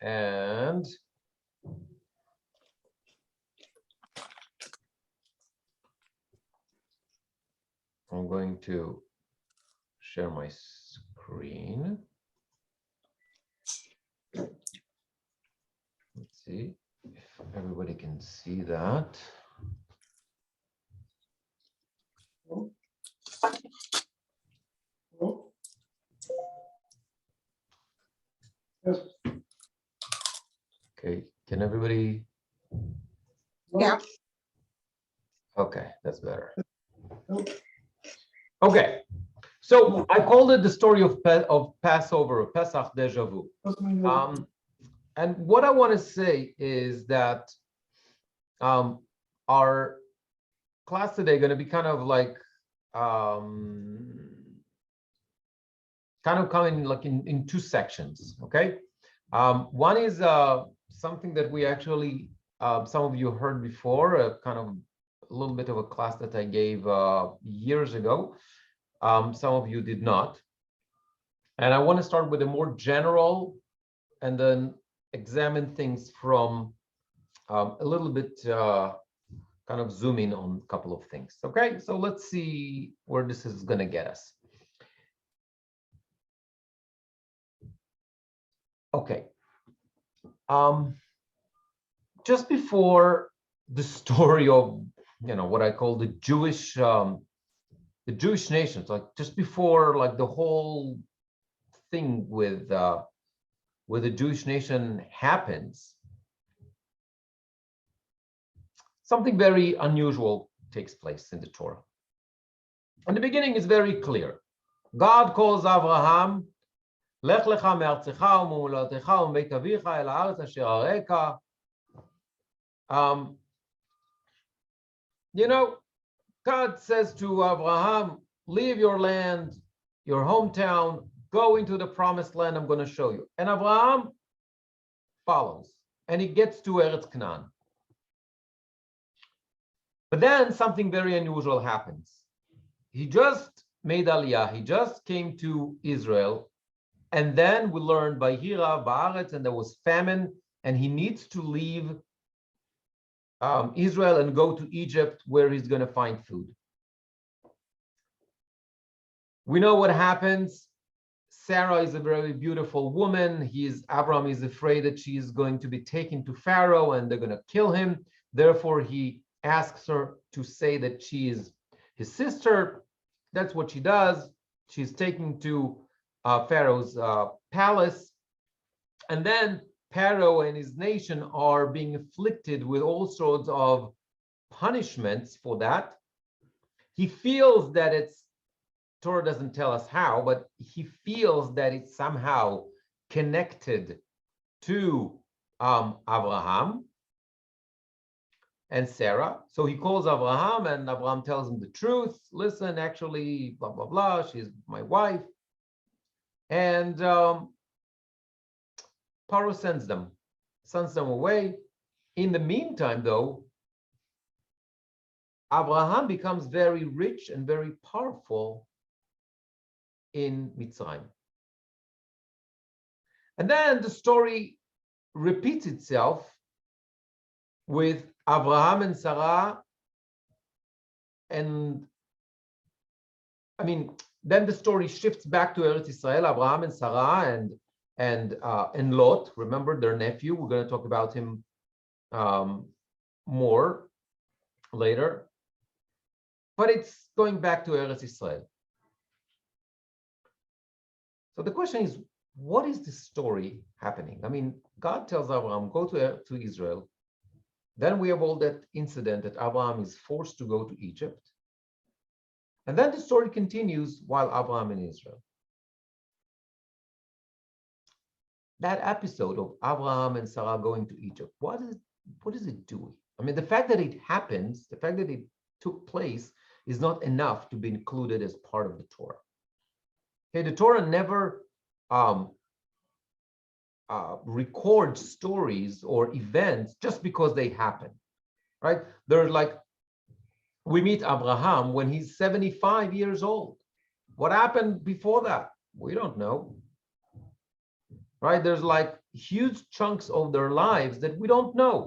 And I'm going to share my screen. Let's see if everybody can see that. Yes. Okay, can everybody? Yeah. Okay, that's better. Okay, so I called it the story of Passover, Pesach Deja Vu. And what I want to say is that our class today is going to be kind of like coming like in two sections, okay? One is something that we actually, some of you heard before, kind of a little bit of a class that I gave years ago. Some of you did not. And I want to start with a more general and then examine things from a little bit kind of zoom in on a couple of things. Okay, so let's see where this is going to get us. Okay. Just before the story of, you know, what I call the Jewish nations, like just before like the whole thing with the Jewish nation happens, something very unusual takes place in the Torah. And the beginning is very clear. God calls Abraham, Lech lecha me'artzecha u'memoldecha u'mbeit avicha el haaretz asher areka. You know, God says to Abraham, leave your land, your hometown, go into the promised land I'm going to show you. And Abraham follows, and he gets to Eretz Canaan. But then something very unusual happens. He just made Aliyah, he just came to Israel, and then we learned by Hira, Ba'aretz, and there was famine, and he needs to leave Israel and go to Egypt, where he's going to find food. We know what happens. Sarah is a very beautiful woman. Abraham is afraid that she is going to be taken to Pharaoh and they're going to kill him. Therefore, he asks her to say that she is his sister. That's what she does. She's taken to Pharaoh's palace. And then Pharaoh and his nation are being afflicted with all sorts of punishments for that. He feels that Torah doesn't tell us how, but he feels that it's somehow connected to Abraham and Sarah. So he calls Abraham, and Abraham tells him the truth. Listen, actually, blah, blah, blah, she's my wife. And Paro sends them away. In the meantime, though, Abraham becomes very rich and very powerful in Mitzrayim. And then the story repeats itself with Abraham and Sarah. And then the story shifts back to Eretz Israel, Abraham and Sarah and Lot. Remember their nephew. We're going to talk about him more later. But it's going back to Eretz Israel. So the question is, what is the story happening? God tells Abraham, go to Israel. Then we have all that incident that Abraham is forced to go to Egypt. And then the story continues while Abraham in Israel. That episode of Abraham and Sarah going to Egypt, what is it doing? The fact that it happens, the fact that it took place is not enough to be included as part of the Torah. Okay, the Torah never records stories or events just because they happen, right? There's we meet Abraham when he's 75 years old. What happened before that? We don't know, right? There's like huge chunks of their lives that we don't know.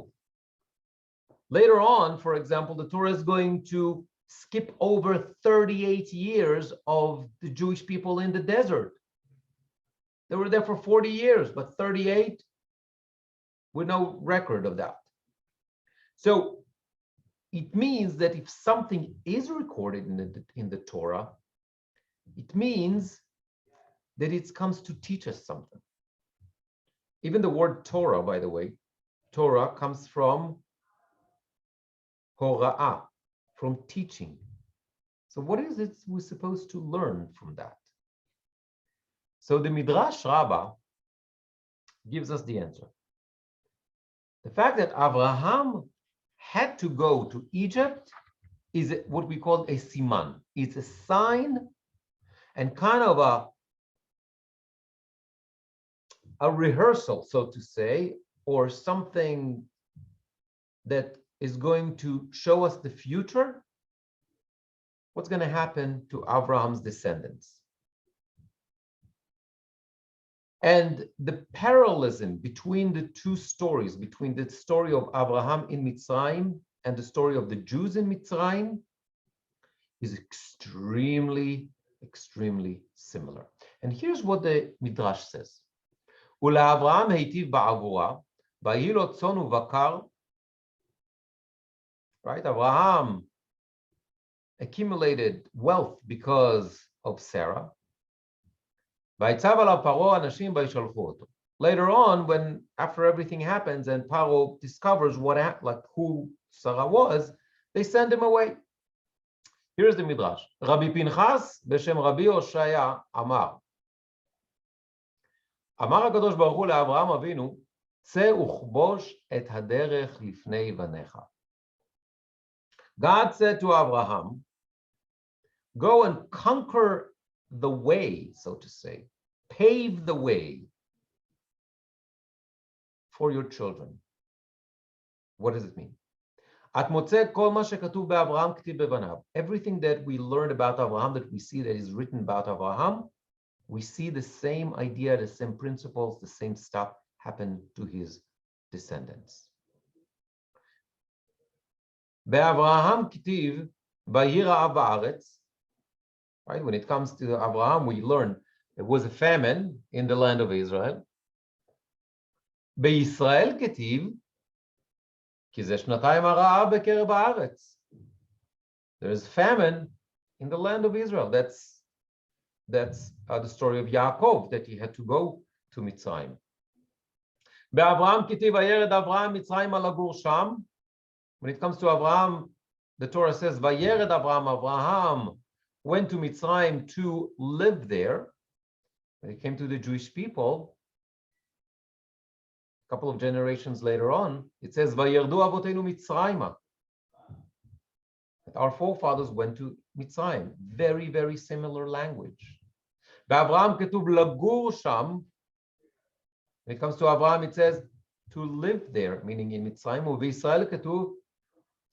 Later on, for example, the Torah is going to skip over 38 years of the Jewish people in the desert. They were there for 40 years, but 38, with no record of that. So it means that if something is recorded in the Torah, it means that it comes to teach us something. Even the word Torah, by the way, Torah comes from hora'ah, from teaching. So what is it we're supposed to learn from that? So the Midrash Rabbah gives us the answer. The fact that Abraham had to go to Egypt is what we call a siman. It's a sign and kind of a rehearsal, so to say, or something that is going to show us the future, what's going to happen to Abraham's descendants. And the parallelism between the two stories, between the story of Abraham in Mitzrayim and the story of the Jews in Mitzrayim, is extremely, extremely similar. And here's what the Midrash says. ולאברהם היטיב בעבורה, ויהי לו צאן ובקר. Right? Abraham accumulated wealth because of Sarah. ויצב עליו פרעה אנשים וישלחו אותו. Later on, when after everything happens and Paro discovers who Sarah was, they send him away. Here's the Midrash. Rabbi Pinchas בשם רבי הושע אמר. אמר הקדוש ברוך הוא לאברהם אבינו, צא וכבוש את הדרך לפני בניך. God said to Abraham, go and conquer the way, so to say, pave the way for your children. What does it mean? את מוצא כל מה שכתוב באברהם כתיב בבניו. Everything that we learned about Abraham, that we see that is written about Abraham, we see the same idea, the same principles, the same stuff happen to his descendants. באברהם כתיב, ויהי רעב בארץ. Right? When it comes to Abraham, we learn there was a famine in the land of Israel. בישראל כתיב, כי זה שנתיים הרעב בקרב הארץ. There is famine in the land of Israel. That's the story of Yaakov, that he had to go to Mitzrayim. באברהם כתיב, וירד אברהם מצרימה לגור שם. When it comes to Abraham, the Torah says, וירד אברהם, Abraham went to Mitzrayim to live there. When it came to the Jewish people, a couple of generations later on, it says, וירדו אבותינו מצרימה. Our forefathers went to Mitzrayim. Very, very similar language. באברהם כתוב לגור שם. When it comes to Abraham, it says to live there, meaning in Mitzrayim. ובישראל כתוב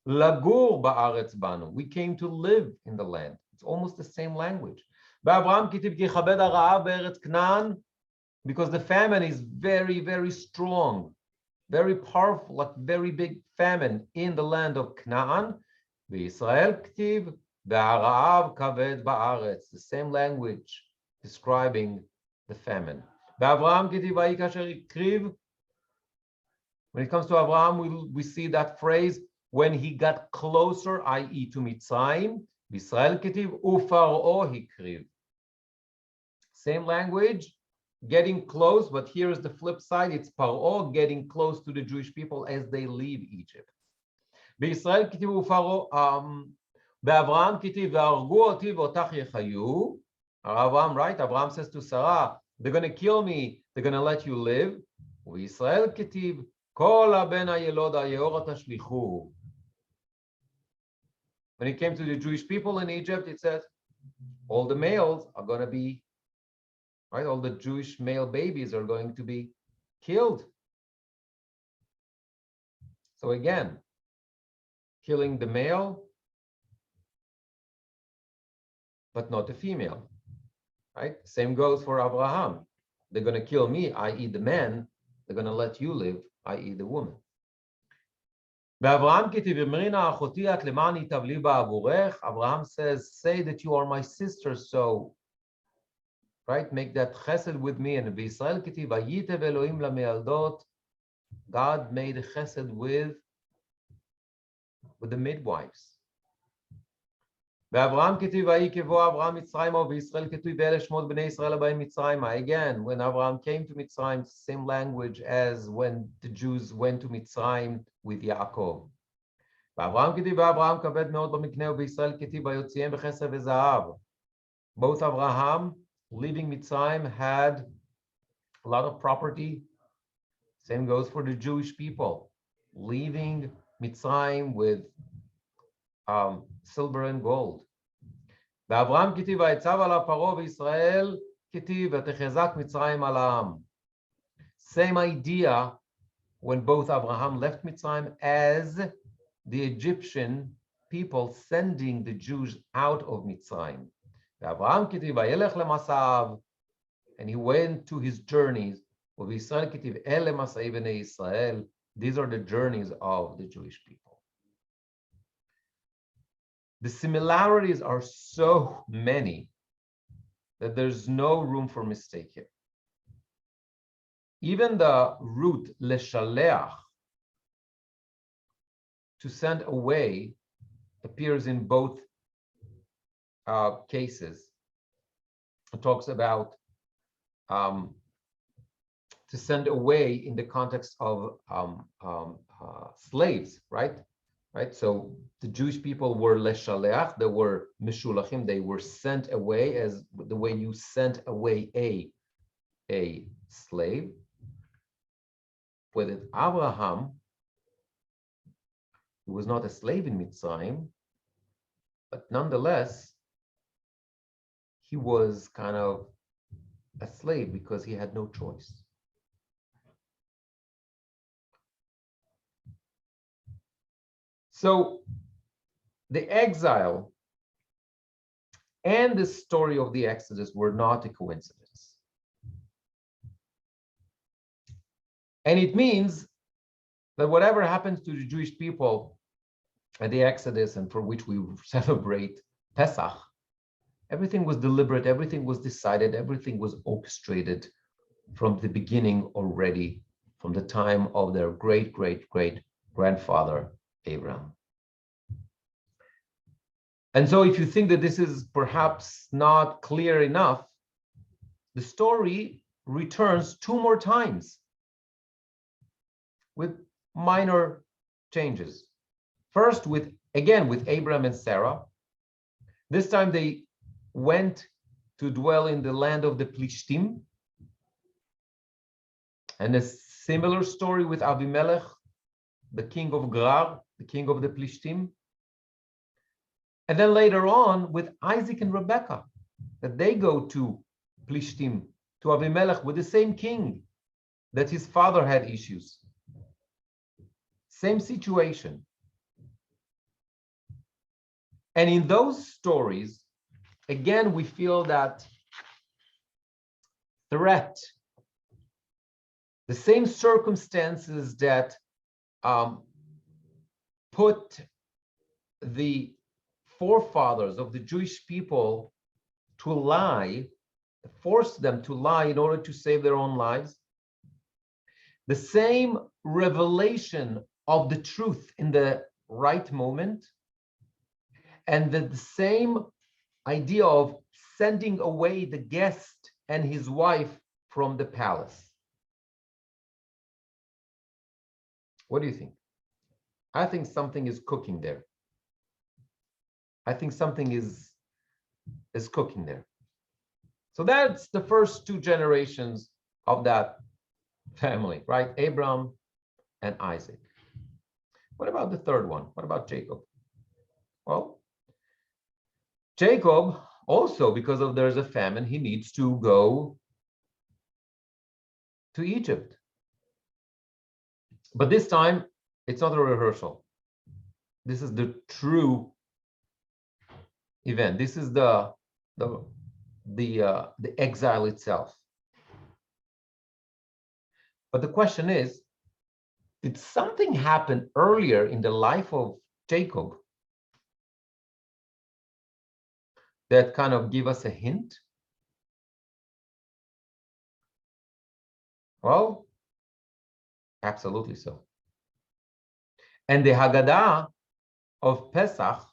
לגור בארץ בנו. We came to live in the land. It's almost the same language. באברהם כתוב כי יכבד הרעב בארץ כנען, because the famine is very, very strong, very powerful, like very big famine in the land of Canaan. בישראל כתוב והרעב כבד בארץ. The same language describing the famine. באברהם כתוב ויהי כאשר הקריב. When it comes to Abraham, we see that phrase, when he got closer, i.e. to Mitzrayim, בישראל כתוב ופרעה הקריב. Same language, getting close, but here is the flip side. It's Paro getting close to the Jewish people as they leave Egypt. בישראל כתוב ופרעה, באברהם כתוב והרגו אותי ואותך יחיו. Abraham, right? Abraham says to Sarah, they're going to kill me, they're going to let you live. ובישראל כתוב כל הבן הילוד היאורה תשליכו. When it came to the Jewish people in Egypt, it says all the males are going to be, right? All the Jewish male babies are going to be killed. So again, killing the male, but not the female, right? Same goes for Abraham. they're going to kill me, i.e. the man, they're going to let you live, i.e. the woman. Abraham says, say that you are my sister, so, right, make that chesed with me. And B'Yisrael kitiv vayitev Elohim lamealdot, God made a chesed with the midwives. Again, when Abraham came to Mitzrayim, same language as when the Jews went to Mitzrayim with Yaakov. Both Abraham, leaving Mitzrayim, had a lot of property. Same goes for the Jewish people, leaving Mitzrayim with silver and gold. Same idea when both Abraham left Mitzrayim as the Egyptian people sending the Jews out of Mitzrayim. And he went to his journeys. These are the journeys of the Jewish people. The similarities are so many that there's no room for mistake here. Even the root leshaleach, to send away, appears in both cases. It talks about to send away in the context of slaves, right? Right. So the Jewish people were leshaleach, they were mishulachim, they were sent away as the way you sent away a slave. With Abraham, he was not a slave in Mitzrayim, but nonetheless, he was kind of a slave because he had no choice. So the exile and the story of the Exodus were not a coincidence. And it means that whatever happens to the Jewish people at the Exodus, and for which we celebrate Pesach, everything was deliberate, everything was decided, everything was orchestrated from the beginning already, from the time of their great-great-great-grandfather, Abraham. And so if you think that this is perhaps not clear enough, the story returns 2 more times with minor changes. First, with Abraham and Sarah. This time they went to dwell in the land of the Plishtim. And a similar story with Avimelech, the king of Gerar, the king of the Plishtim. And then later on with Isaac and Rebekah, that they go to Plishtim, to Avimelech, with the same king that his father had issues. Same situation. And in those stories, again, we feel that threat, the same circumstances that put the forefathers of the Jewish people to lie, forced them to lie in order to save their own lives. The same revelation of the truth in the right moment, and the same idea of sending away the guest and his wife from the palace. What do you think? I think something is cooking there. I think something is cooking there. So that's the first 2 generations of that family, right? Abraham and Isaac. What about the third one? What about Jacob? Well, Jacob also, because of there's a famine, he needs to go to Egypt. But this time, it's not a rehearsal. This is the true event. This is the exile itself. But the question is, did something happen earlier in the life of Jacob that kind of give us a hint? Well, absolutely so. And the Haggadah of Pesach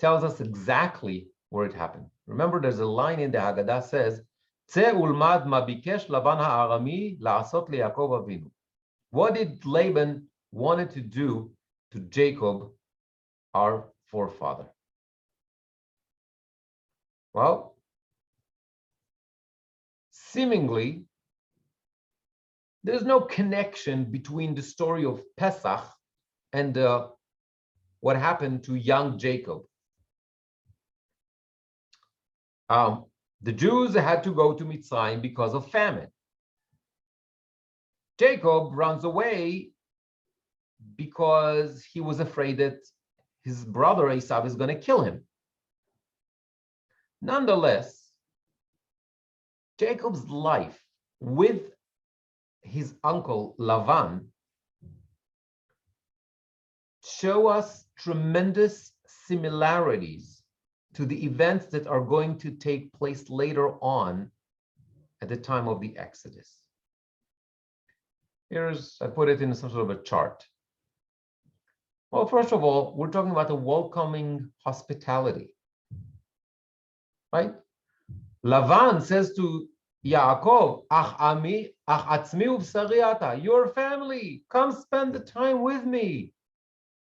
tells us exactly where it happened. Remember, there's a line in the Haggadah says, "Tze ulmad ma bikesh Laban ha'arami la'asot leYaakov Avinu." What did Laban wanted to do to Jacob, our forefather? Well, seemingly, there's no connection between the story of Pesach and what happened to young Jacob. The Jews had to go to Mitzrayim because of famine. Jacob runs away because he was afraid that his brother Esau is going to kill him. Nonetheless, Jacob's life with his uncle Lavan show us tremendous similarities to the events that are going to take place later on at the time of the Exodus. I put it in some sort of a chart. Well, first of all, we're talking about a welcoming hospitality, right? Lavan says to Yaakov, Ach ami, ach atzmi ubsari ata, your family, come spend the time with me.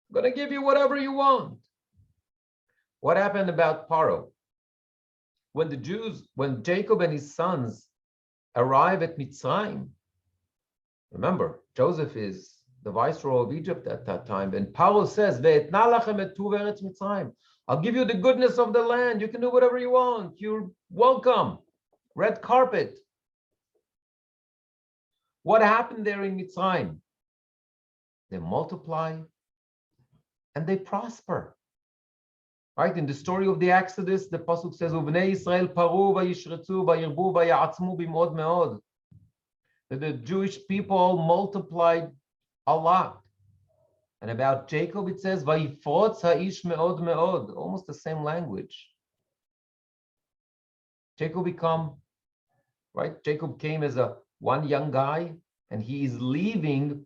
I'm going to give you whatever you want. What happened about Paro? When Jacob and his sons arrive at Mitzrayim, remember, Joseph is the viceroy of Egypt at that time, and Paro says, Ve'etna lachem et tuv eretz Mitzrayim. I'll give you the goodness of the land. You can do whatever you want. You're welcome. Red carpet. What happened there in Mitzrayim? They multiply and they prosper. Right? In the story of the Exodus, the Pasuk says, Ubnei Yisrael paru vayishretzu vayirbu vayatzmu bimod meod. That the Jewish people multiplied a lot. And about Jacob, it says, Vayifrotz ha'ish meod meod, almost the same language. Jacob came as one young guy, and he is leaving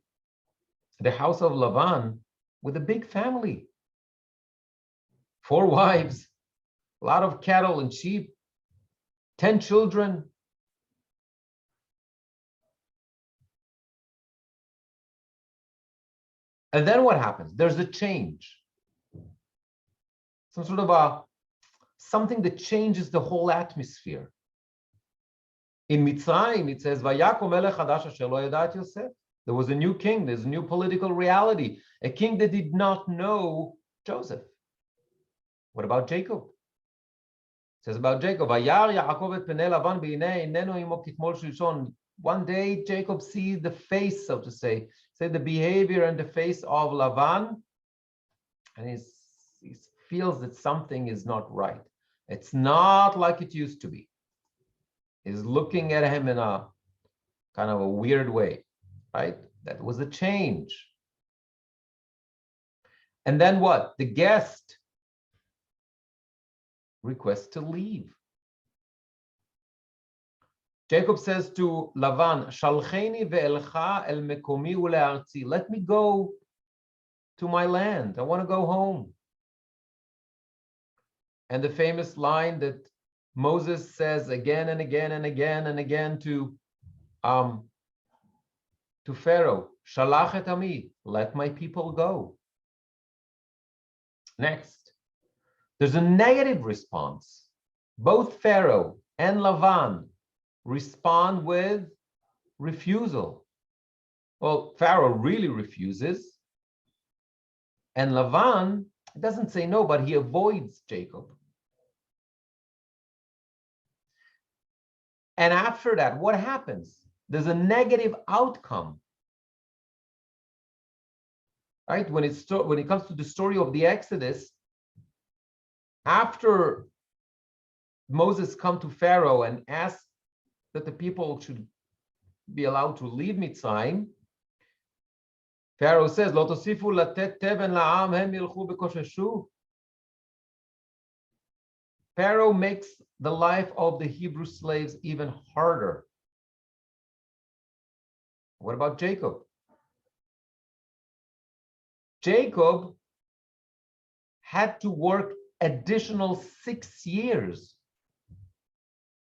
the house of Lavan with a big family. 4 wives, a lot of cattle and sheep, 10 children. And then what happens? There's a change. Some sort of something that changes the whole atmosphere. In Mitzrayim, it says, Vayakom melech chadash asher lo yada et Yosef. There was a new king. There's a new political reality. A king that did not know Joseph. What about Jacob? It says about Jacob, Vayar Yaakov et penei Lavan b'hinei einenu imo kitmol shilshon. One day, Jacob sees the face, so to say the behavior and the face of Lavan, and he feels that something is not right. It's not like it used to be. He's looking at him in a kind of a weird way, right? That was a change. And then what? The guest requests to leave. Jacob says to Lavan, Shalcheni ve'elcha el mekomi ule'artzi. Let me go to my land. I want to go home. And the famous line that Moses says again and again and again and again to Pharaoh, Shalach et ami, let my people go. Next, there's a negative response. Both Pharaoh and Lavan respond with refusal. Well, Pharaoh really refuses, and Lavan doesn't say no, but he avoids Jacob. And after that, what happens? There's a negative outcome. Right? When it comes to the story of the Exodus, after Moses come to Pharaoh and ask that the people should be allowed to leave Mitzrayim, Pharaoh says, "Lo tosifu latet teven la'am hem yilchu b'kosheshu." Pharaoh makes the life of the Hebrew slaves even harder. What about Jacob? Jacob had to work additional 6 years.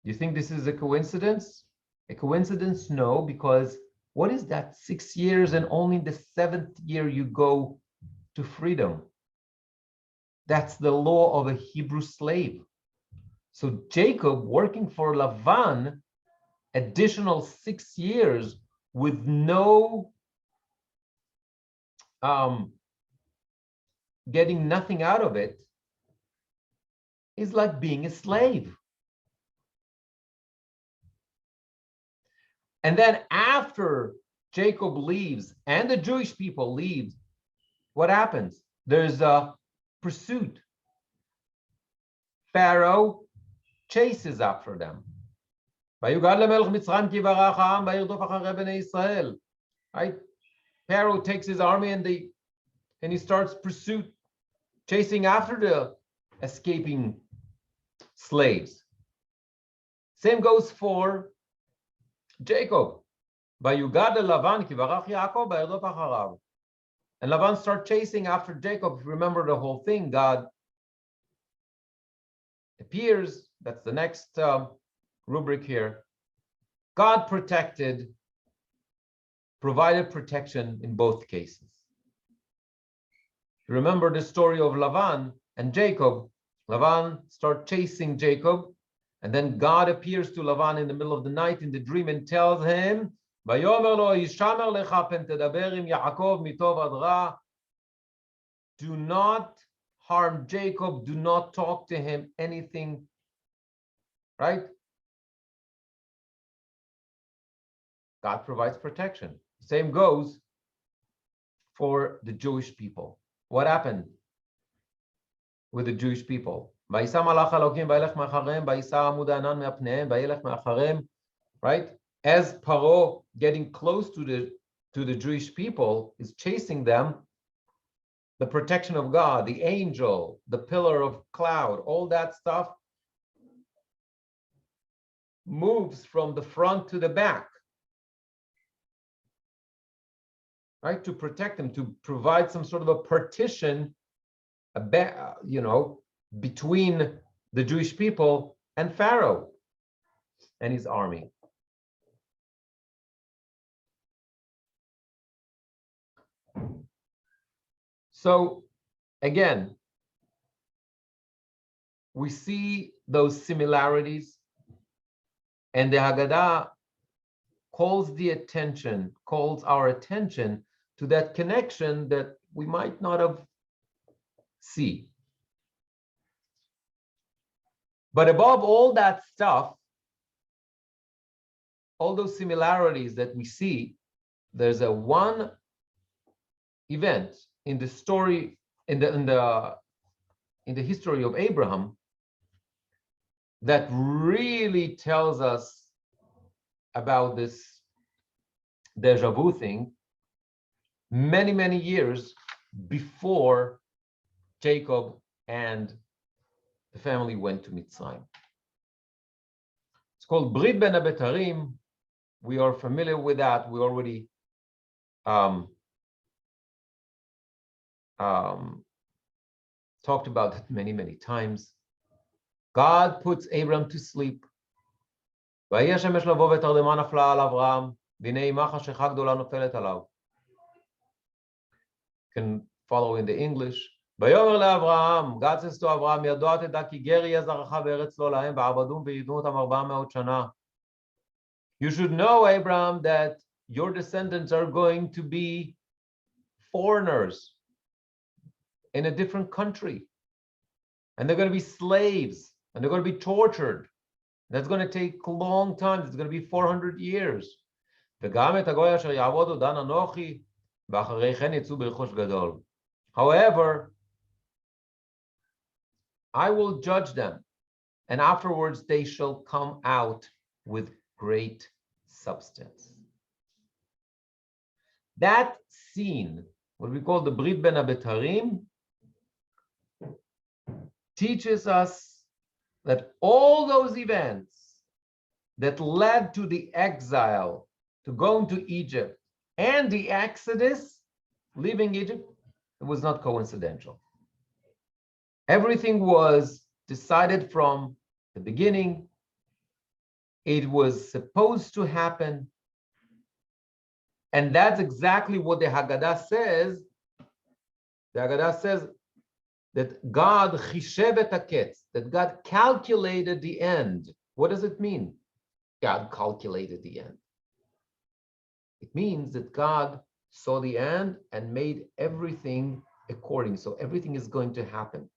You think this is a coincidence? A coincidence? No, because what is that 6 years and only the 7th year you go to freedom? That's the law of a Hebrew slave. So Jacob working for Lavan additional 6 years with no getting nothing out of it is like being a slave. And then after Jacob leaves and the Jewish people leave, what happens? There's a pursuit. Pharaoh chases after them. Right? Pharaoh takes his army and he starts pursuit, chasing after the escaping slaves. Same goes for Jacob. And Lavan starts chasing after Jacob. Remember the whole thing. God appears. That's the next rubric here. God provided protection in both cases. Remember the story of Lavan and Jacob. Lavan starts chasing Jacob, and then God appears to Lavan in the middle of the night in the dream and tells him, do not harm Jacob, do not talk to him anything, right? God provides protection. Same goes for the Jewish people. What happened with the Jewish people? Right? As Paro getting close to the Jewish people is chasing them, the protection of God, the angel, the pillar of cloud, all that stuff moves from the front to the back, right? To protect them, to provide some sort of a partition, between the Jewish people and Pharaoh and his army. So again, we see those similarities, and the Haggadah calls our attention to that connection that we might not have seen. But above all that stuff, all those similarities that we see, there's a one event in the story, in the history of Abraham, that really tells us about this deja vu thing many, many years before Jacob and the family went to Mitzrayim. It's called Brit Ben Abetarim. We are familiar with that. We already talked about it many, many times. God puts Abram to sleep. You can follow in the English. God says to Abraham, you should know, Abraham, that your descendants are going to be foreigners in a different country, and they're going to be slaves, and they're going to be tortured. That's going to take a long time. It's going to be 400 years. However, I will judge them, and afterwards they shall come out with great substance. That scene, what we call the Brit Ben HaBetarim, teaches us that all those events that led to the exile, to going to Egypt, and the Exodus, leaving Egypt, it was not coincidental. Everything was decided from the beginning. It was supposed to happen. And that's exactly what the Haggadah says. The Haggadah says that God chishev et haketz, that God calculated the end. What does it mean? God calculated the end. It means that God saw the end and made everything according. So everything is going to happen.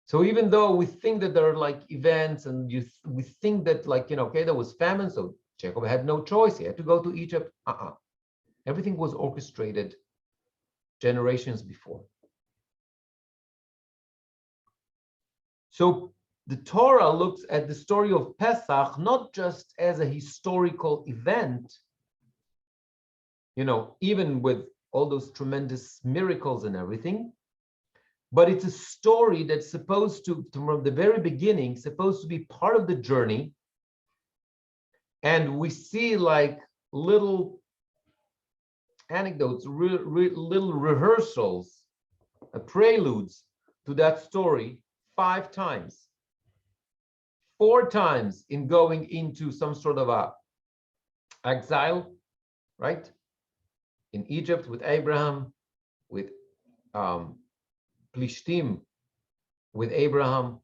So even though we think that there are like events and we think that like, okay, there was famine, so Jacob had no choice. He had to go to Egypt. Everything was orchestrated generations before. So the Torah looks at the story of Pesach not just as a historical event, even with all those tremendous miracles and everything, but it's a story that's supposed to, from the very beginning, supposed to be part of the journey. And we see like little anecdotes, little rehearsals, preludes to that story 5 times. 4 times in going into some sort of a exile, right? In Egypt with Abraham, with Plishtim, with Abraham,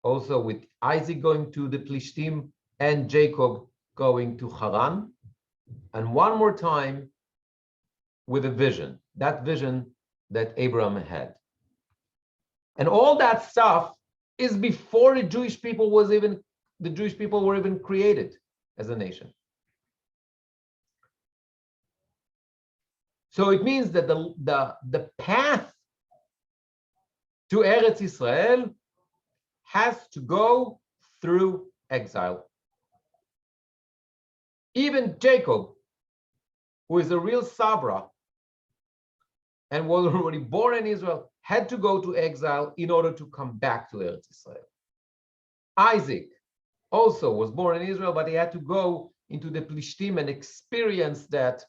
also with Isaac going to the Plishtim, and Jacob going to Haran, and one more time with a vision, that vision that Abraham had. And all that stuff is before the Jewish people were even created as a nation. So it means that the path to Eretz Israel has to go through exile. Even Jacob, who is a real Sabra and was already born in Israel, had to go to exile in order to come back to Eretz Israel. Isaac also was born in Israel, but he had to go into the Plishtim and experience that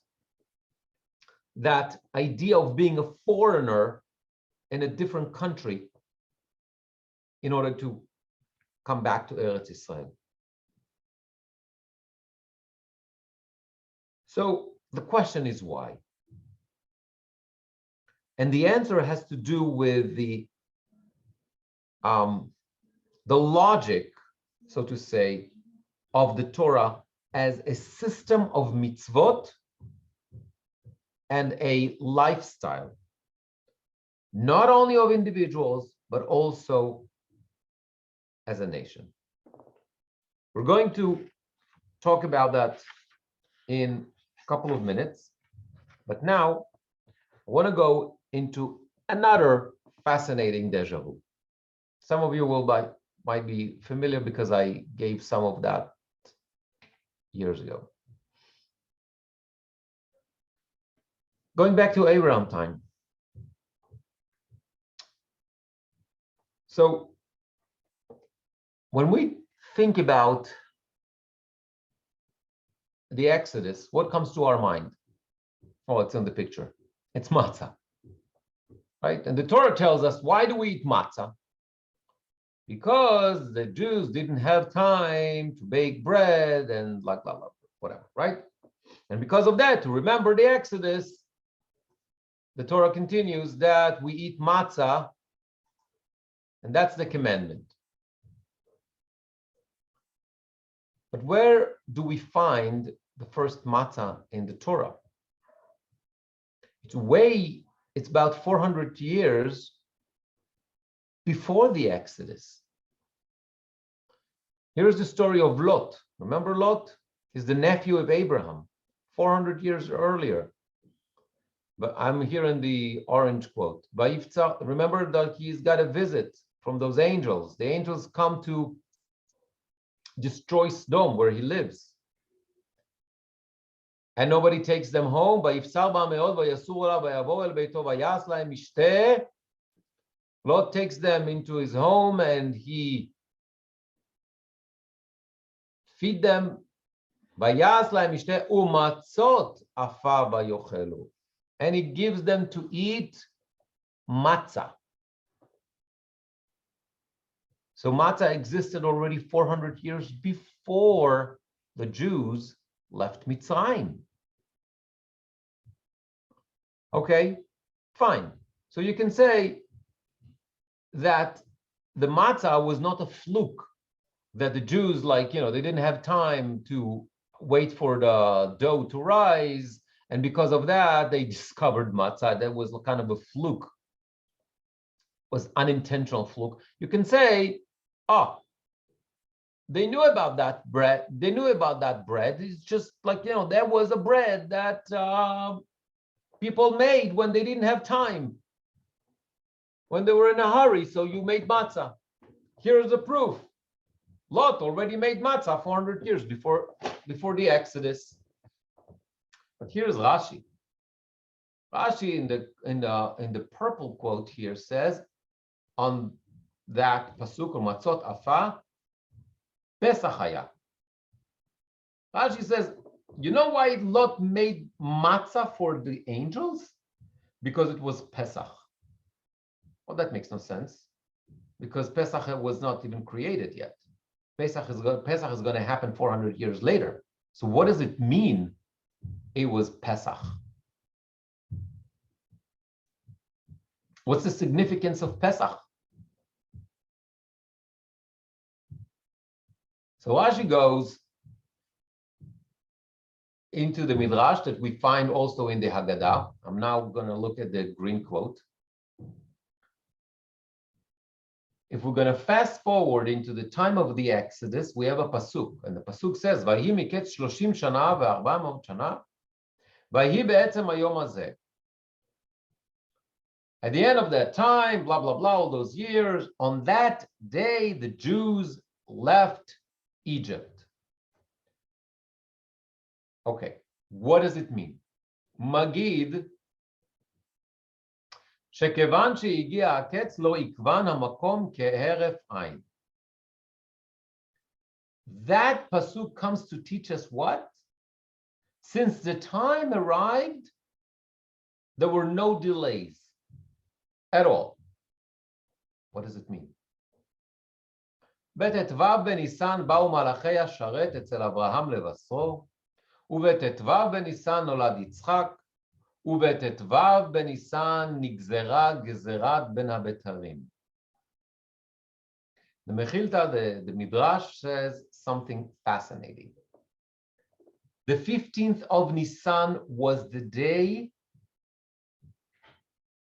idea of being a foreigner in a different country in order to come back to Eretz Israel. So the question is why? And the answer has to do with the logic, so to say, of the Torah as a system of mitzvot and a lifestyle, not only of individuals, but also as a nation. We're going to talk about that in a couple of minutes, but now I want to go into another fascinating deja vu. Some of you might be familiar because I gave some of that years ago. Going back to Abraham time. So when we think about the Exodus, what comes to our mind? Oh, it's in the picture. It's matzah, right? And the Torah tells us, why do we eat matzah? Because the Jews didn't have time to bake bread and blah, blah, blah, whatever, right? And because of that, to remember the Exodus, the Torah continues that we eat matzah, and that's the commandment. But where do we find the first matzah in the Torah? It's about 400 years before the Exodus. Here's the story of Lot. Remember Lot? He's the nephew of Abraham, 400 years earlier. But I'm here in the orange quote. Remember that he's got a visit from those angels. The angels come to destroy Sodom, where he lives. And nobody takes them home. Lot takes them into his home and he feed them. And he gives them to eat matzah. So matzah existed already 400 years before the Jews left Mitzrayim. Okay, fine. So you can say that the matzah was not a fluke, that the Jews, they didn't have time to wait for the dough to rise, and because of that, they discovered matzah. That was kind of a fluke, was unintentional fluke. You can say, they knew about that bread. They knew about that bread. It's just there was a bread that people made when they didn't have time, when they were in a hurry. So you made matzah. Here's the proof. Lot already made matzah 400 years before the Exodus. But here's Rashi. Rashi in the purple quote here says on that pasuk matzot afa Pesach haya. Rashi says, you know why Lot made matzah for the angels? Because it was Pesach. Well, that makes no sense, because Pesach was not even created yet. Pesach is going to happen 400 years later. So what does it mean it was Pesach? What's the significance of Pesach? So Rashi goes into the Midrash that we find also in the Haggadah. I'm now going to look at the green quote. If we're going to fast forward into the time of the Exodus, we have a pasuk, and the pasuk says, "Vayi miketz 30 shana ve-400 shana, vayi be'etzem hayom hazeh." At the end of that time, blah blah blah, all those years, on that day the Jews left Egypt. Okay, what does it mean? Magid. שכיוון שהגיע הקץ לא יקבן המקום כהרף עין. That pasuk comes to teach us what? Since the time arrived, there were no delays at all. What does it mean? בט"ו בניסן באו מלאכי השרת אצל אברהם לבשרו, ובט"ו בניסן נולד יצחק, ובט"ו בניסן נגזרה גזירת בין הבתרים. The Mechilta, the Midrash says something fascinating. The 15th of Nisan was the day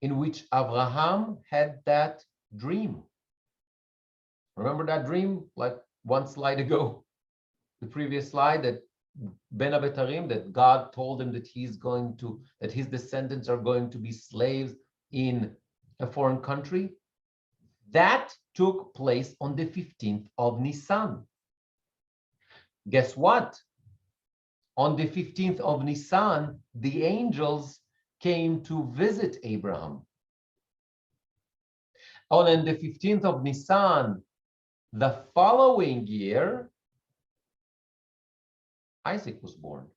in which Abraham had that dream. Remember that dream, like one slide ago, the previous slide, that Ben Abetarim, that God told him that that his descendants are going to be slaves in a foreign country. That took place on the 15th of Nisan. Guess what? On the 15th of Nisan, the angels came to visit Abraham. On the 15th of Nisan, the following year, Isaac was born.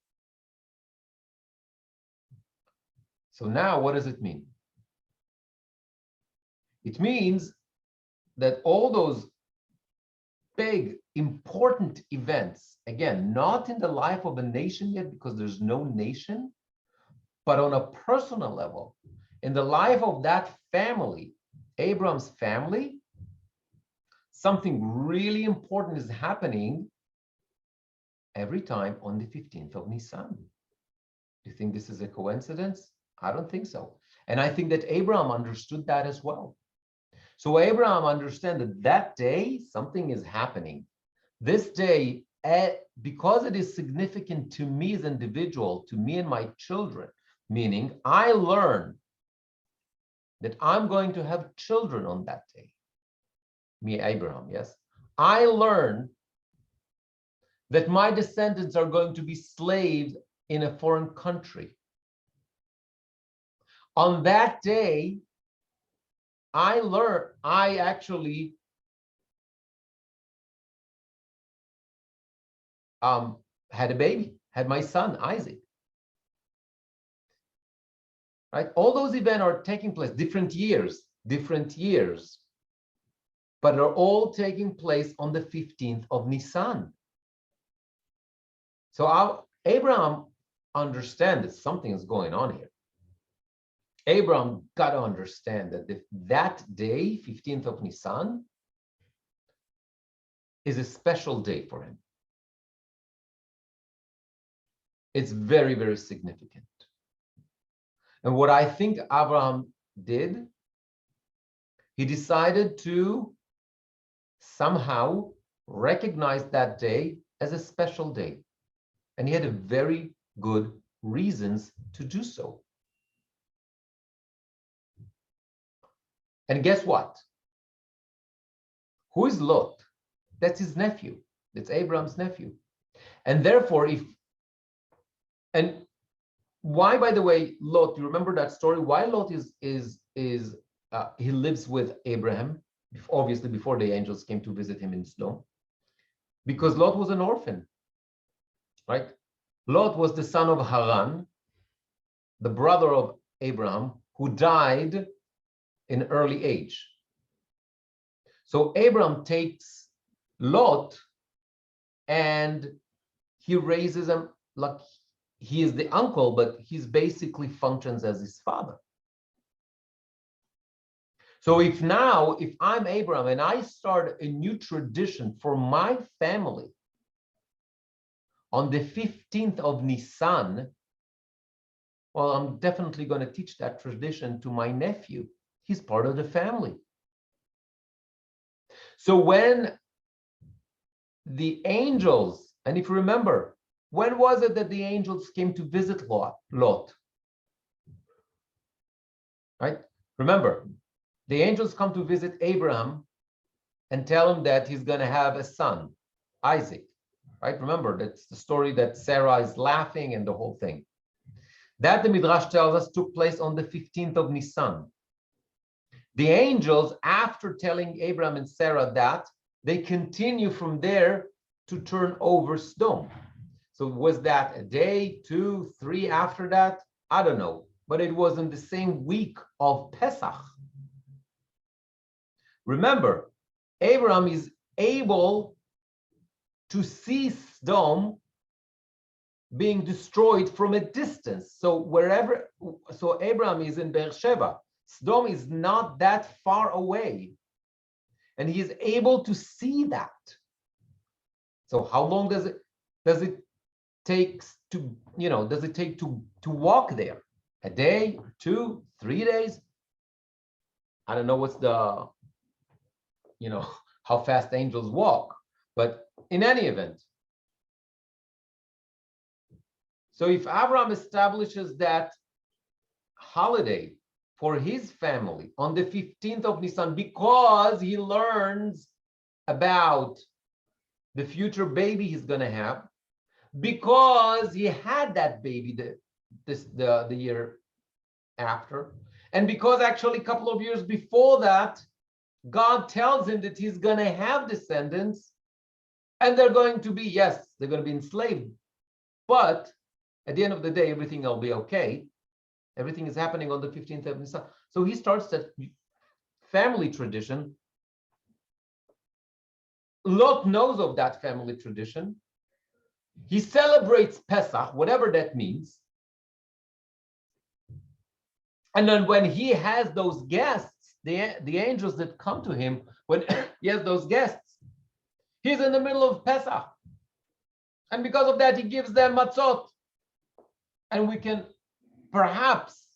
So now what does it mean? It means that all those big, important events, again, not in the life of a nation yet, because there's no nation, but on a personal level, in the life of that family, Abraham's family, something really important is happening every time on the 15th of Nisan. Do you think this is a coincidence? I don't think so. And I think that Abraham understood that as well. So Abraham understood that that day, something is happening. This day, because it is significant to me as an individual, to me and my children, meaning I learn that I'm going to have children on that day. Me, Abraham, yes. I learn that my descendants are going to be slaves in a foreign country. On that day, I actually had a baby, had my son, Isaac. Right? All those events are taking place, different years, but are all taking place on the 15th of Nisan. So Abraham understands that something is going on here. Abraham got to understand that that day, 15th of Nisan, is a special day for him. It's very, very significant. And what I think Abraham did, he decided to somehow recognize that day as a special day. And he had a very good reasons to do so. And guess what? Who is Lot? That's his nephew. That's Abraham's nephew. And therefore, why, by the way, Lot, you remember that story? Why Lot he lives with Abraham, obviously before the angels came to visit him in Sodom, because Lot was an orphan, right? Lot was the son of Haran, the brother of Abraham, who died in early age. So Abraham takes Lot and he raises him like he is the uncle, but he's basically functions as his father. So if I'm Abraham and I start a new tradition for my family on the 15th of Nisan, well, I'm definitely going to teach that tradition to my nephew. He's part of the family. So when the angels, and if you remember, when was it that the angels came to visit Lot? Right? Remember, the angels come to visit Abraham and tell him that he's going to have a son, Isaac. Right? Remember, that's the story that Sarah is laughing and the whole thing. That, the Midrash tells us, took place on the 15th of Nisan. The angels, after telling Abraham and Sarah that, they continue from there to turn over Sodom. So was that a day, 2, 3 after that? I don't know. But it was in the same week of Pesach. Remember, Abraham is able to see Sodom being destroyed from a distance. So Abraham is in Beersheba. Sodom is not that far away. And he is able to see that. So how long does it take to walk there? A day, 2, 3 days? I don't know what's how fast angels walk, but in any event. So if Abraham establishes that holiday for his family on the 15th of Nisan because he learns about the future baby he's going to have, because he had that baby the year after, and because actually a couple of years before that, God tells him that he's going to have descendants, and they're going to be enslaved, but at the end of the day, everything will be okay. Everything is happening on the 15th of Nisan. So he starts that family tradition. Lot knows of that family tradition. He celebrates Pesach, whatever that means. And then when he has those guests, the angels that come to him, when he has those guests, he's in the middle of Pesach. And because of that, he gives them matzot. And we can perhaps,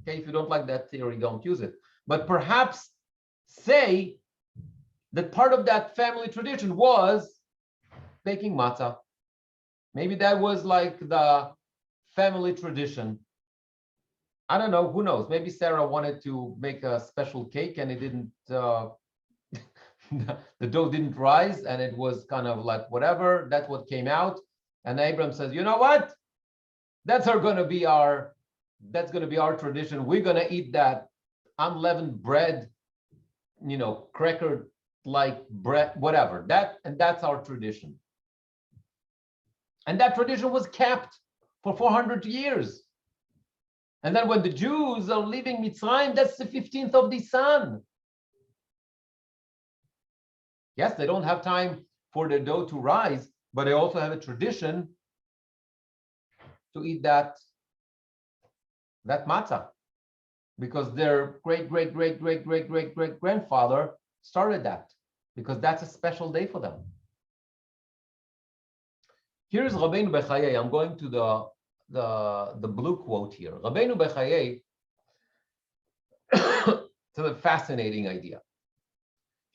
okay, if you don't like that theory, don't use it, but perhaps say that part of that family tradition was baking matzah. Maybe that was like the family tradition. I don't know, who knows? Maybe Sarah wanted to make a special cake and it didn't the dough didn't rise, and it was kind of like whatever. That's what came out. And Abraham says, you know what? That's going to be our tradition. We're going to eat that unleavened bread, cracker like bread, whatever. That's our tradition. And that tradition was kept for 400 years. And then when the Jews are leaving Mitzrayim, that's the 15th of Nisan. Yes, they don't have time for the dough to rise, but they also have a tradition to eat that matzah, because their great grandfather started that, because that's a special day for them. Here's Rabbeinu Bechayei. I'm going to the blue quote here. Rabbeinu Bechayei, it's a fascinating idea.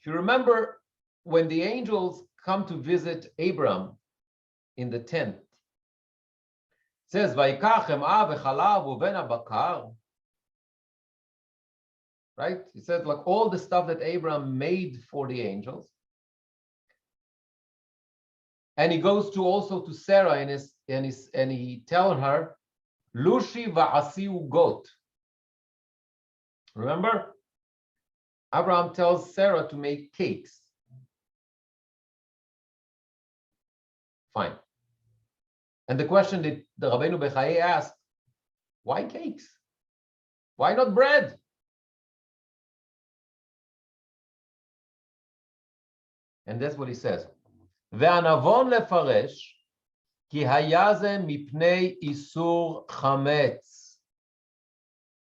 If you remember, when the angels come to visit Abram in the tent, it says, "Vayikachem v'chalav uven habakar." Right? It says like all the stuff that Abram made for the angels. And he goes to also to Sarah and he tells her, "Lushi va'asi ugot." Remember? Abraham tells Sarah to make cakes. Fine. And the question that the Rabbeinu Bechayei asked, why cakes? Why not bread? And that's what he says. Ve'anavon lefaresh ki hayaze mipnei isur chametz.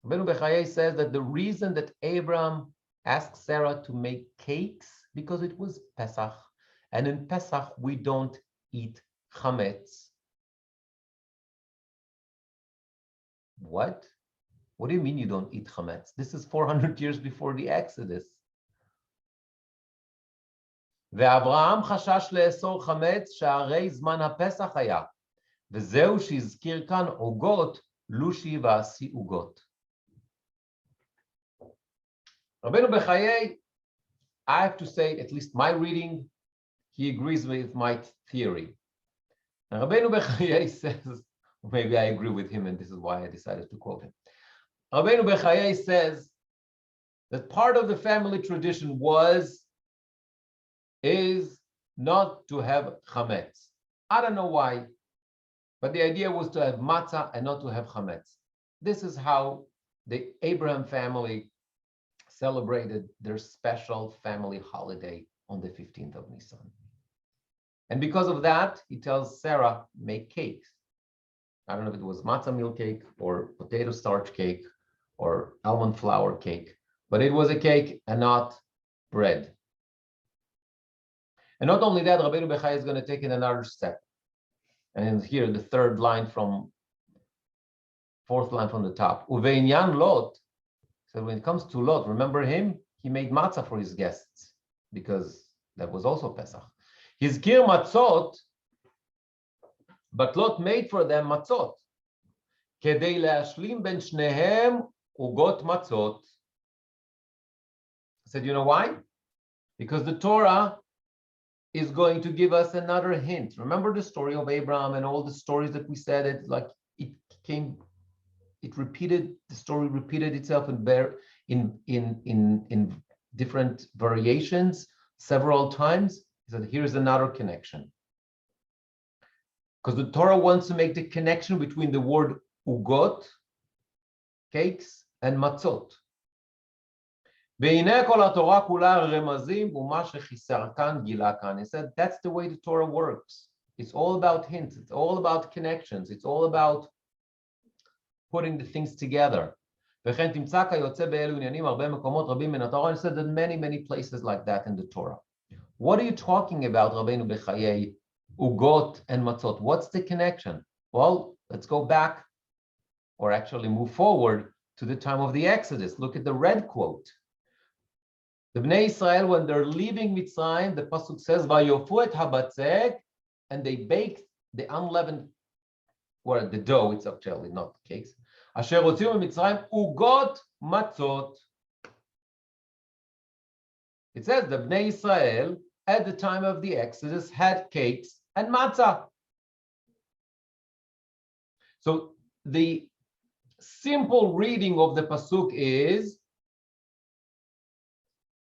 Rabbeinu Bechayei says that the reason that Abraham asked Sarah to make cakes, because it was Pesach. And in Pesach, we don't eat chametz. What? What do you mean you don't eat chametz? This is 400 years before the Exodus. ואברהם חשש לאסור חמץ שהרי זמן הפסח היה, וזהו שהזכיר כאן עוגות, לושי ועשי עוגות. רבנו בחיי, I have to say, at least my reading, he agrees with my theory. And Rabbeinu Bechayei says, maybe I agree with him, and this is why I decided to quote him. Rabbeinu Bechayei says that part of the family tradition is not to have chametz. I don't know why, but the idea was to have matzah and not to have chametz. This is how the Abraham family celebrated their special family holiday on the 15th of Nisan. And because of that, he tells Sarah, make cakes. I don't know if it was matzah meal cake or potato starch cake or almond flour cake, but it was a cake and not bread. And not only that, Rabbeinu Bechayei is going to take it another step. And here, the fourth line from the top. Uveinyan Lot. So when it comes to Lot, remember him? He made matzah for his guests because that was also Pesach. His kir matzot, but Lot made for them matzot. Kedei le'ashlim ben shnehem ugot matzot. I said, you know why? Because the Torah is going to give us another hint. Remember the story of Abraham and all the stories that we said, the story repeated itself in different variations several times. He said, here's another connection. Because the Torah wants to make the connection between the word ugot, cakes, and matzot. He said, that's the way the Torah works. It's all about hints. It's all about connections. It's all about putting the things together. He said that many places like that in the Torah. What are you talking about, Rabbeinu Bechayei, ugot and matzot? What's the connection? Well, let's go back, or actually move forward to the time of the Exodus. Look at the red quote. The Bnei Israel, when they're leaving Mitzrayim, the pasuk says, "Vayofu et habatzek," and they baked the unleavened, or the dough. It's actually not cakes. Asher hotziu miMitzrayim ugot matzot. It says the Bnei Israel at the time of the Exodus had cakes and matzah. So the simple reading of the pasuk is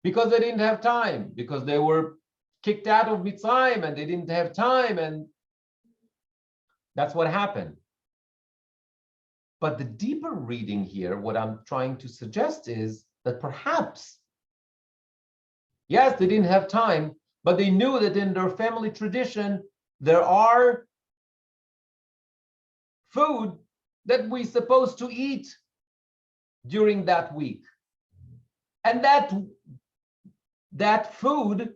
because they didn't have time, because they were kicked out of Mitzrayim and they didn't have time, and that's what happened. But the deeper reading here, what I'm trying to suggest is that perhaps, yes, they didn't have time, but they knew that in their family tradition, there are food that we're supposed to eat during that week. And that food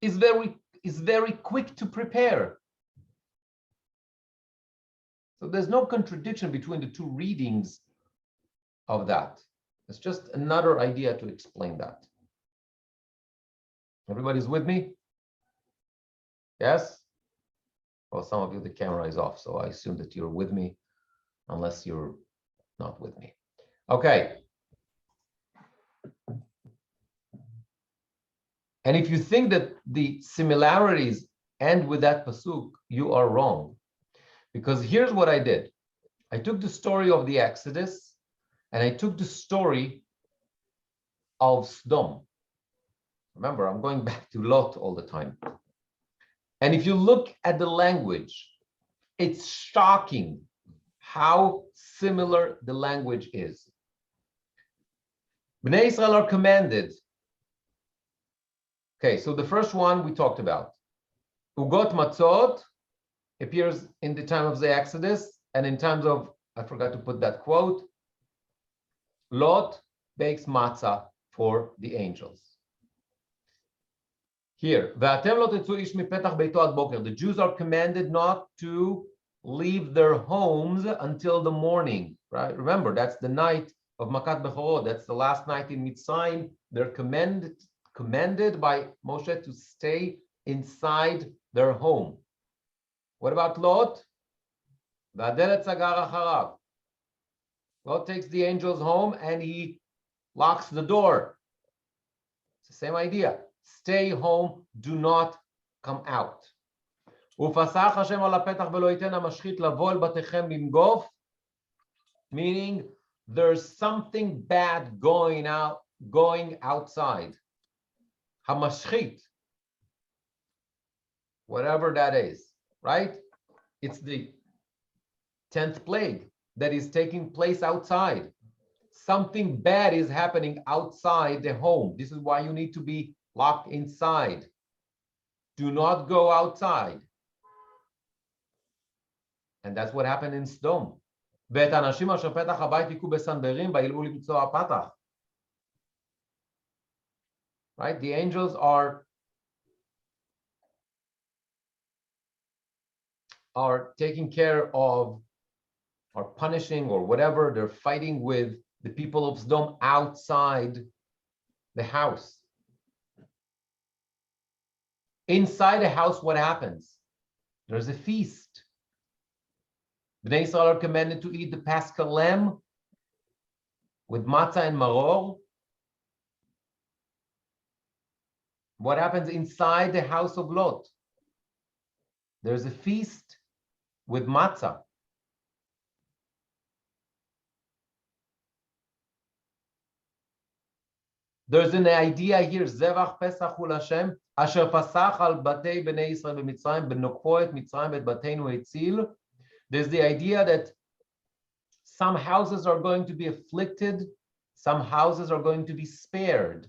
is very quick to prepare. So there's no contradiction between the two readings of that. It's just another idea to explain that. Everybody's with me? Yes? Well, some of you, the camera is off, so I assume that you're with me, unless you're not with me. Okay. And if you think that the similarities end with that pasuk, you are wrong. Because here's what I did. I took the story of the Exodus and I took the story of Sodom. Remember, I'm going back to Lot all the time. And if you look at the language, it's shocking how similar the language is. Bnei Israel are commanded. Okay, so the first one we talked about. Ugot matzot appears in the time of the Exodus, and in times of, I forgot to put that quote, Lot bakes matzah for the angels. Here, the Jews are commanded not to leave their homes until the morning, right? Remember, that's the night of Makat Bechorot. That's the last night in Mitzrayim. They're commanded by Moshe to stay inside their home. What about Lot? Lot takes the angels home and he locks the door. It's the same idea. Stay home, do not come out. Meaning there's something bad going outside. Hamashchit, whatever that is, right? It's the 10th plague that is taking place outside. Something bad is happening outside the home. This is why you need to be locked inside. Do not go outside. And that's what happened in Sodom. Right? The angels are taking care of, or punishing, or whatever. They're fighting with the people of Sodom outside the house. Inside the house, what happens? There's a feast. Bnei Israel are commanded to eat the Paschal lamb with matzah and maror. What happens inside the house of Lot? There's a feast with matzah. There's an idea here, Zevach Pesach ul Hashem, Asher Pasach al Batei Bnei Israel b'Mitzrayim, b'Nokpo et Mitzrayim et Bateinu etzil. There's the idea that some houses are going to be afflicted, some houses are going to be spared.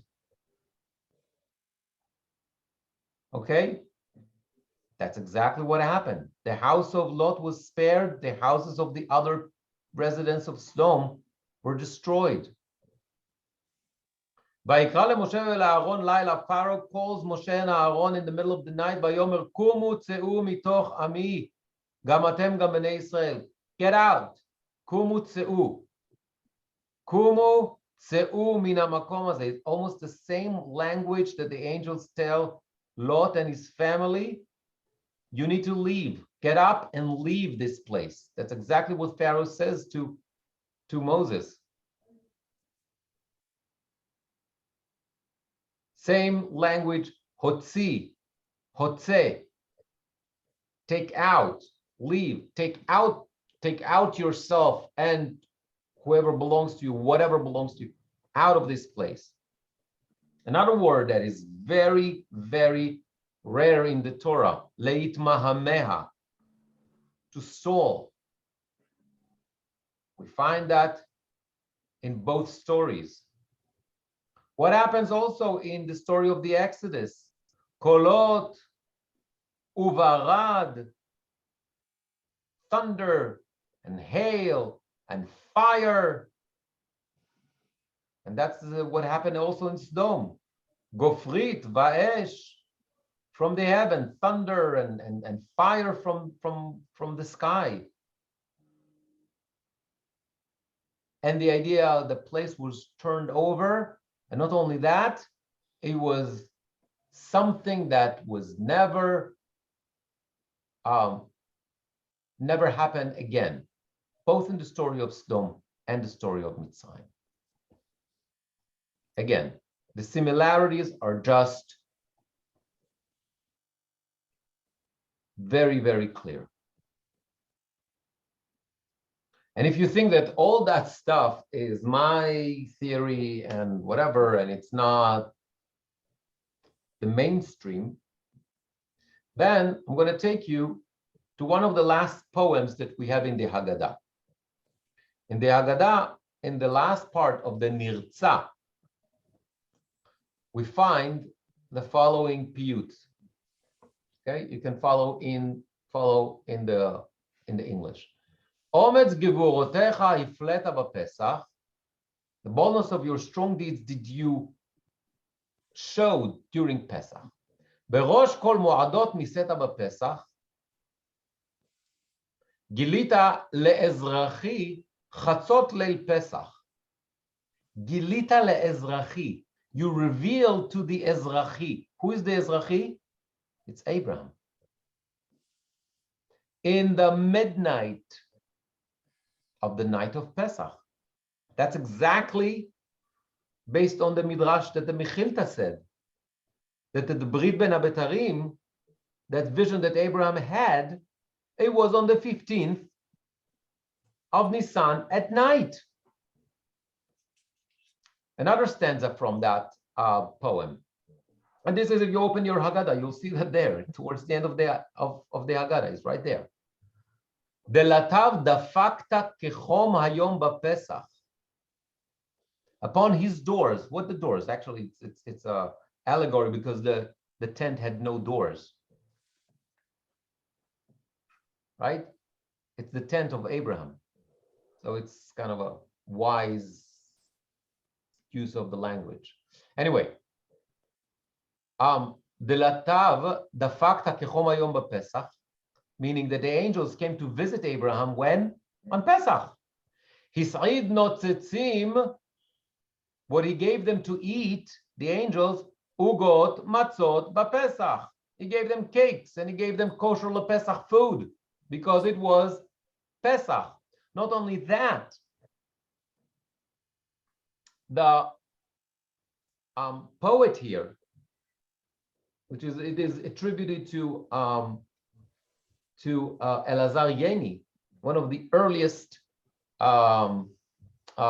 Okay? That's exactly what happened. The house of Lot was spared, the houses of the other residents of Sodom were destroyed. Vayikra leMoshe veLaAharon laila. Pharaoh calls Moshe and Aaron in the middle of the night. Vayomer kumu tzeu mitoch ami, gam atem gam bnei Israel. Get out. Kumu tzeu. Kumu tzeu min hamakom hazeh. It's almost the same language that the angels tell Lot and his family. You need to leave. Get up and leave this place. That's exactly what Pharaoh says to Moses. Same language, hotzi, hotze, take out, leave, take out yourself and whoever belongs to you, whatever belongs to you, out of this place. Another word that is very, very rare in the Torah, leitmahameha, to stall. We find that in both stories. What happens also in the story of the Exodus? Kolot, uvarad, thunder and hail and fire. And that's what happened also in Sodom. Gofrit, va'esh, from the heaven, thunder and fire from the sky. And the idea, the place was turned over. And not only that, it was something that was never happened again, both in the story of Sodom and the story of Mitzrayim. Again, the similarities are just very, very clear. And if you think that all that stuff is my theory and whatever, and it's not the mainstream, then I'm going to take you to one of the last poems that we have in the Haggadah. In the Haggadah, in the last part of the Nirtzah, we find the following piyut. Okay, you can follow in the English. Ometz gevurottecha hifleta b'Pesach. The boldness of your strong deeds did you show during Pesach. Berosh kol moadot miseta b'Pesach. Gilita le'ezrachi chatzot leil Pesach. Gilita le'ezrachi. You reveal to the Ezrachi. Who is the Ezrachi? It's Abraham. In the midnight of the night of Pesach. That's exactly based on the Midrash that the Mechilta said. That the Brit Ben Abetarim, that vision that Abraham had, it was on the 15th of Nisan at night. Another stanza from that poem. And this is, if you open your Haggadah, you'll see that there, towards the end of the Haggadah, is right there. Delatav dafakta kechom hayom b'Pesach. Upon his doors, what the doors? Actually, it's a allegory because the tent had no doors. Right? It's the tent of Abraham. So it's kind of a wise use of the language. Anyway, delatav dafakta kechom hayom b'Pesach, meaning that the angels came to visit Abraham when? On Pesach. His'id notzitzim, what he gave them to eat, the angels, ugot matzot b'Pesach. He gave them cakes and he gave them kosher lePesach food because it was Pesach. Not only that, the poet here, which is attributed to Elazar Yeni, one of the earliest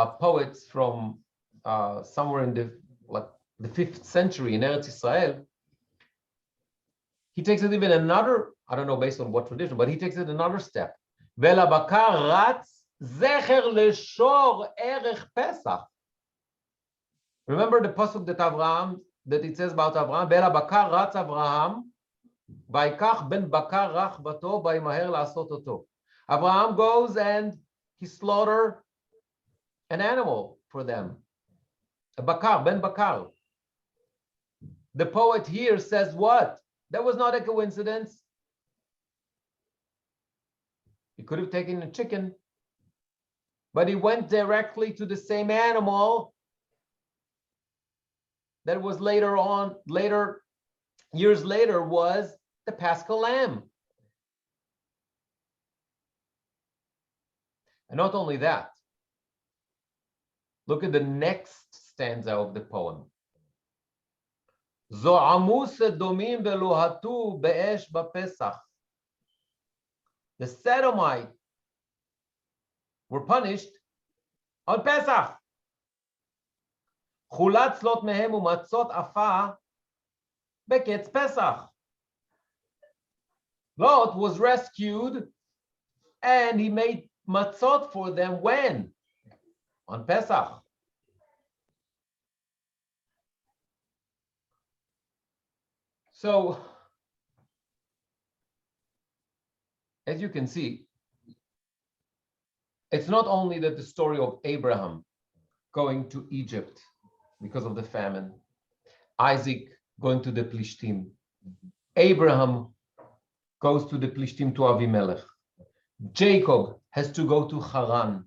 poets from somewhere in the 5th century in Eretz Israel. He takes it even another, I don't know based on what tradition, but he takes it another step. Velabakar ratz zecher leshor erech Pesach. Remember the pasuk that it says about Abraham, Velabakar ratz Abraham, Vaikach ben bakar rach bato vaimaher la'asot oto. Abraham goes and he slaughter an animal for them. A bakar, ben bakar. The poet here says what? That was not a coincidence. He could have taken a chicken, but he went directly to the same animal that was years later was the Paschal Lamb. And not only that, look at the next stanza of the poem. זועמו סדומים ולוהטו באש בפסח. The Sodomites were punished on Pesach. חולת צלות מהם ומצות עפה בקץ Pesach. Lot was rescued and he made matzot for them when? On Pesach. So, as you can see, it's not only that the story of Abraham going to Egypt because of the famine, Isaac going to the Plishtim, Abraham goes to the Plishtim to Avimelech, Jacob has to go to Haran,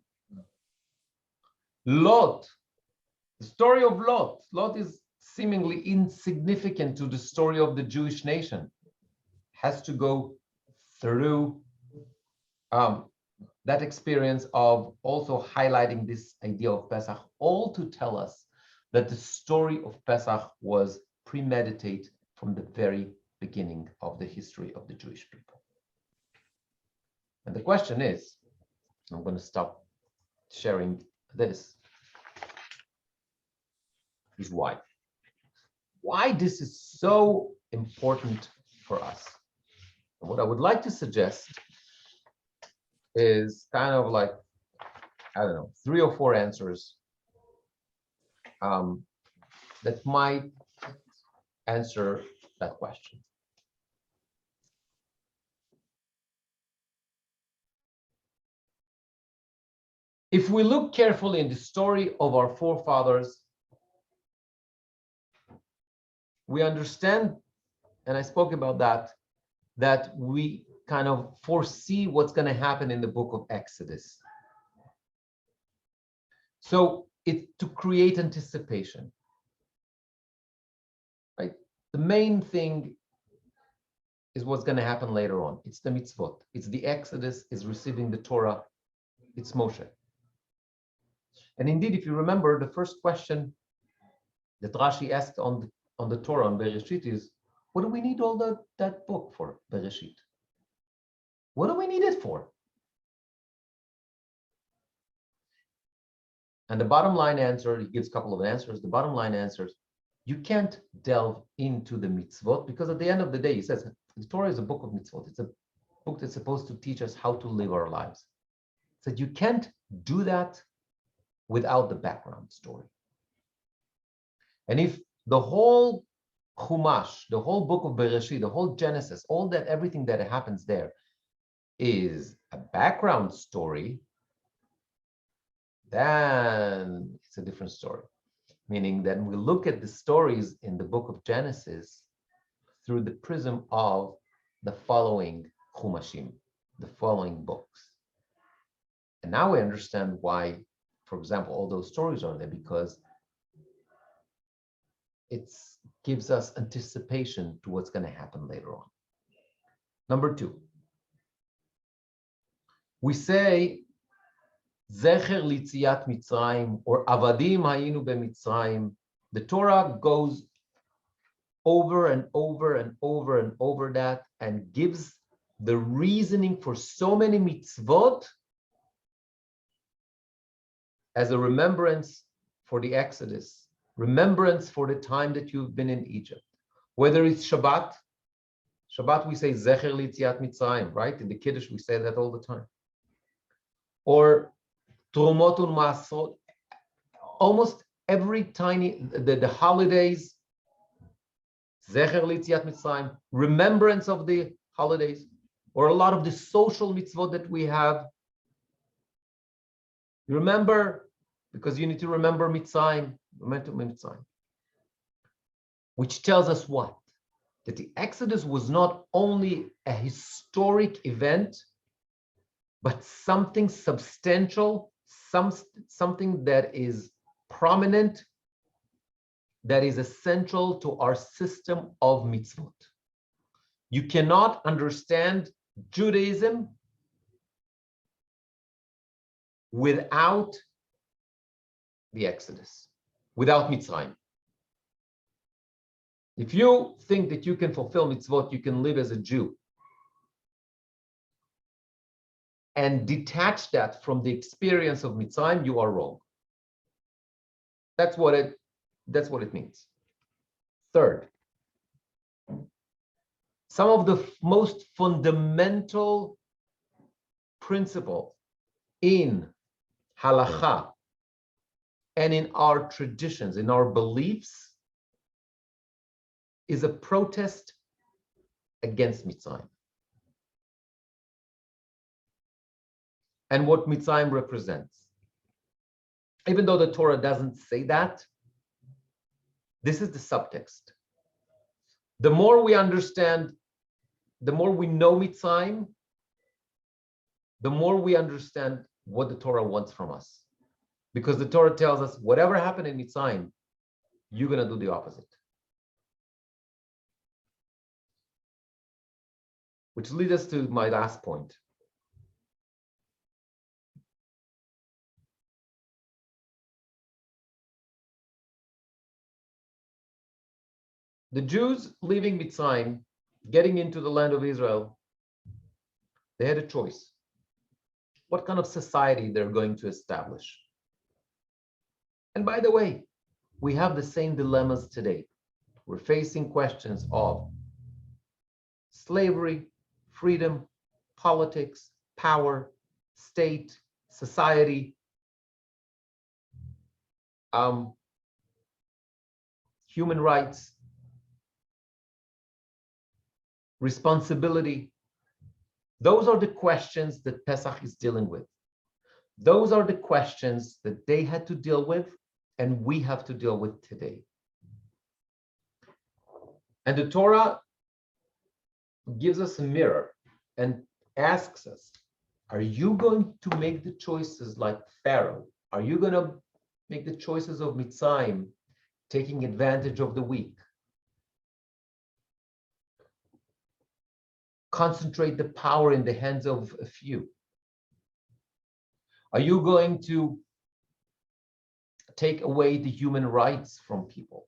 Lot, the story of Lot is seemingly insignificant to the story of the Jewish nation, has to go through that experience of also highlighting this idea of Pesach, all to tell us that the story of Pesach was premeditated from the very beginning of the history of the Jewish people. And the question is, I'm going to stop sharing this, is why? Why this is so important for us. And what I would like to suggest is kind of like, I don't know, 3 or 4 answers that might answer that question. If we look carefully in the story of our forefathers, we understand, and I spoke about that we kind of foresee what's going to happen in the book of Exodus. So it's to create anticipation, right? The main thing is what's going to happen later on. It's the mitzvot. It's the Exodus, is receiving the Torah. It's Moshe. And indeed, if you remember, the first question that Rashi asked on the Torah, on Bereshit, is, what do we need all that book for, Bereshit? What do we need it for? And the bottom line answer, he gives a couple of answers. The bottom line answers, you can't delve into the mitzvot, because at the end of the day, he says, the Torah is a book of mitzvot. It's a book that's supposed to teach us how to live our lives. He said, you can't do that without the background story. And if the whole Chumash, the whole book of Bereshit, the whole Genesis, all that, everything that happens there is a background story, then it's a different story. Meaning that we look at the stories in the book of Genesis through the prism of the following Chumashim, the following books. And now we understand why, for example, all those stories are there, because it gives us anticipation to what's going to happen later on. Number 2, we say, Zecher Litziat Mitzrayim, or Avadim Hayinu BeMitzrayim. The Torah goes over and over and over and over that and gives the reasoning for so many mitzvot as a remembrance for the Exodus, remembrance for the time that you've been in Egypt. Whether it's Shabbat we say Zecher Litziat Mitzrayim, right? In the Kiddush we say that all the time. Or Trumot und Masot, almost every tiny, the holidays, Zecher Litziat Mitzrayim, remembrance of the holidays, or a lot of the social mitzvot that we have. You remember, because you need to remember Mitzrayim, which tells us what? That the Exodus was not only a historic event, but something substantial, something that is prominent, that is essential to our system of mitzvot. You cannot understand Judaism without the Exodus, without Mitzrayim. If you think that you can fulfill mitzvot, you can live as a Jew and detach that from the experience of Mitzrayim, you are wrong. That's what it means. Third, some of the most fundamental principles in halakha and in our traditions, in our beliefs, is a protest against Mitzrayim. And what Mitzrayim represents. Even though the Torah doesn't say that, this is the subtext. The more we understand, the more we know Mitzrayim, the more we understand what the Torah wants from us. Because the Torah tells us, whatever happened in Mitzrayim, you're going to do the opposite. Which leads us to my last point. The Jews leaving Mitzrayim, getting into the land of Israel, they had a choice. What kind of society they're going to establish. And by the way, we have the same dilemmas today. We're facing questions of slavery, freedom, politics, power, state, society, human rights, responsibility. Those are the questions that Pesach is dealing with. Those are the questions that they had to deal with and we have to deal with today. And the Torah gives us a mirror and asks us, are you going to make the choices like Pharaoh? Are you going to make the choices of Mitzrayim, taking advantage of the weak? Concentrate the power in the hands of a few? Are you going to take away the human rights from people?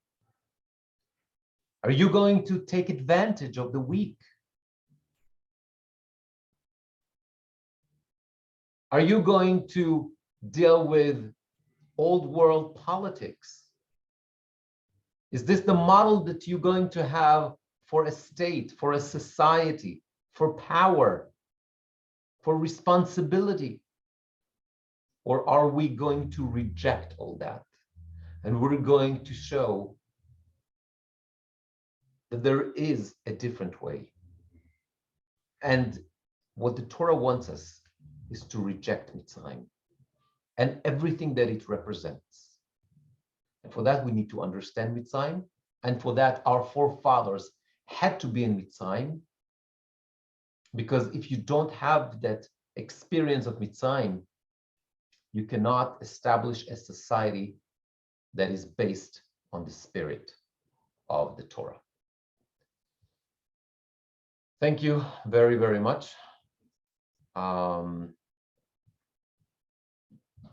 Are you going to take advantage of the weak? Are you going to deal with old world politics? Is this the model that you're going to have for a state, for a society, for power, for responsibility? Or are we going to reject all that? And we're going to show that there is a different way. And what the Torah wants us is to reject Mitzrayim and everything that it represents. And for that, we need to understand Mitzrayim. And for that, our forefathers had to be in Mitzrayim. Because if you don't have that experience of Mitzrayim, you cannot establish a society that is based on the spirit of the Torah. Thank you very, very much.